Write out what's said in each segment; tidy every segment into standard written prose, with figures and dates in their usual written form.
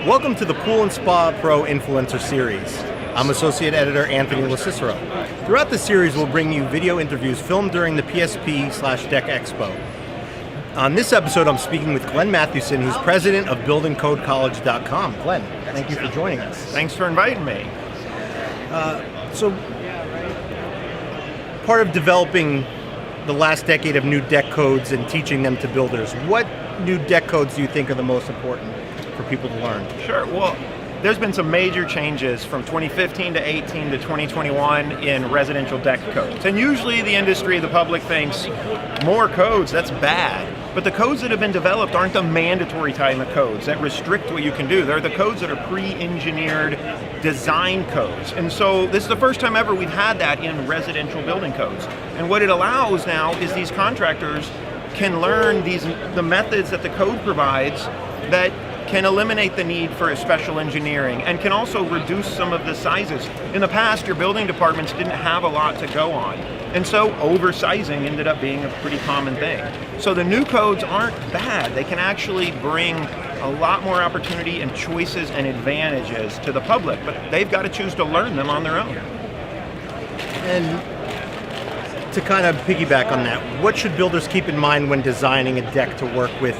Welcome to the Pool and Spa Pro Influencer Series. I'm Associate Editor Anthony LaCicero. Throughout the series, we'll bring you video interviews filmed during the PSP/Deck Expo. On this episode, I'm speaking with Glenn Mathewson, who's president of buildingcodecollege.com. Glenn, thank you for joining us. Thanks for inviting me. So, part of developing the last decade of new deck codes and teaching them to builders, what new deck codes do you think are the most important for people to learn? Sure. Well, there's been some major changes from 2015 to 18 to 2021 in residential deck codes. And usually the industry, the public thinks more codes, that's bad. But the codes that have been developed aren't the mandatory type of codes that restrict what you can do. They're the codes that are pre-engineered design codes. And so this is the first time ever we've had that in residential building codes. And what it allows now is these contractors can learn the methods that the code provides that can eliminate the need for special engineering and can also reduce some of the sizes. In the past, your building departments didn't have a lot to go on. And so oversizing ended up being a pretty common thing. So the new codes aren't bad. They can actually bring a lot more opportunity and choices and advantages to the public, but they've got to choose to learn them on their own. And to kind of piggyback on that, what should builders keep in mind when designing a deck to work with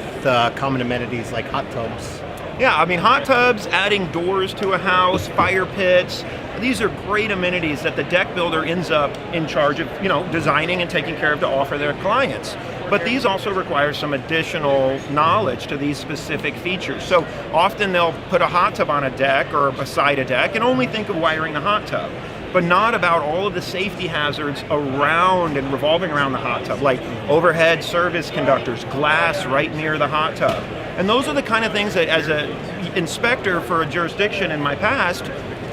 common amenities like hot tubs? Yeah, I mean, hot tubs, adding doors to a house, fire pits, these are great amenities that the deck builder ends up in charge of, designing and taking care of to offer their clients. But these also require some additional knowledge to these specific features. So often they'll put a hot tub on a deck or beside a deck and only think of wiring the hot tub, but not about all of the safety hazards around and revolving around the hot tub, like overhead service conductors, glass right near the hot tub. And those are the kind of things that, as an inspector for a jurisdiction in my past,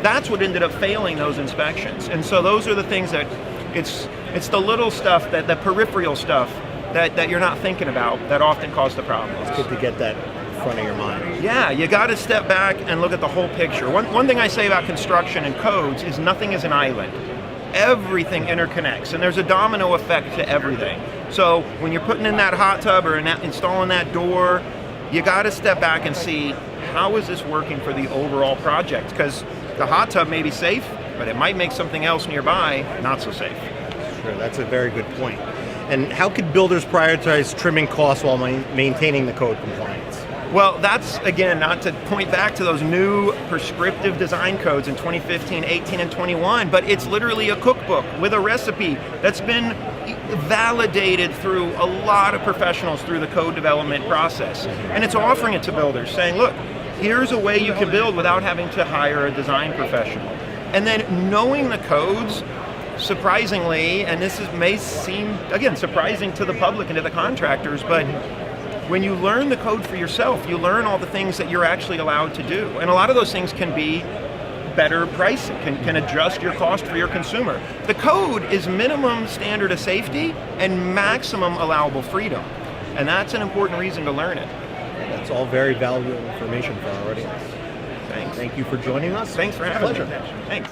that's what ended up failing those inspections. And so those are the things that, it's the little stuff, the peripheral stuff that you're not thinking about that often cause the problems. It's good to get that in front of your mind. Yeah, you got to step back and look at the whole picture. One thing I say about construction and codes is nothing is an island. Everything interconnects, and there's a domino effect to everything. So when you're putting in that hot tub or installing that door, you got to step back and see, how is this working for the overall project? Because the hot tub may be safe, but it might make something else nearby not so safe. Sure, that's a very good point. And how could builders prioritize trimming costs while maintaining the code compliance? Well, that's, again, not to point back to those new prescriptive design codes in 2015, 18, and 21, but it's literally a cookbook with a recipe that's been validated through a lot of professionals through the code development process. And it's offering it to builders, saying, look, here's a way you can build without having to hire a design professional. And then knowing the codes, surprisingly, and may seem, again, surprising to the public and to the contractors, but when you learn the code for yourself, you learn all the things that you're actually allowed to do. And a lot of those things can be better pricing, can adjust your cost for your consumer. The code is minimum standard of safety and maximum allowable freedom. And that's an important reason to learn it. That's all very valuable information for our audience. Thanks. Thank you for joining us. Thanks for having me. Pleasure. Thanks.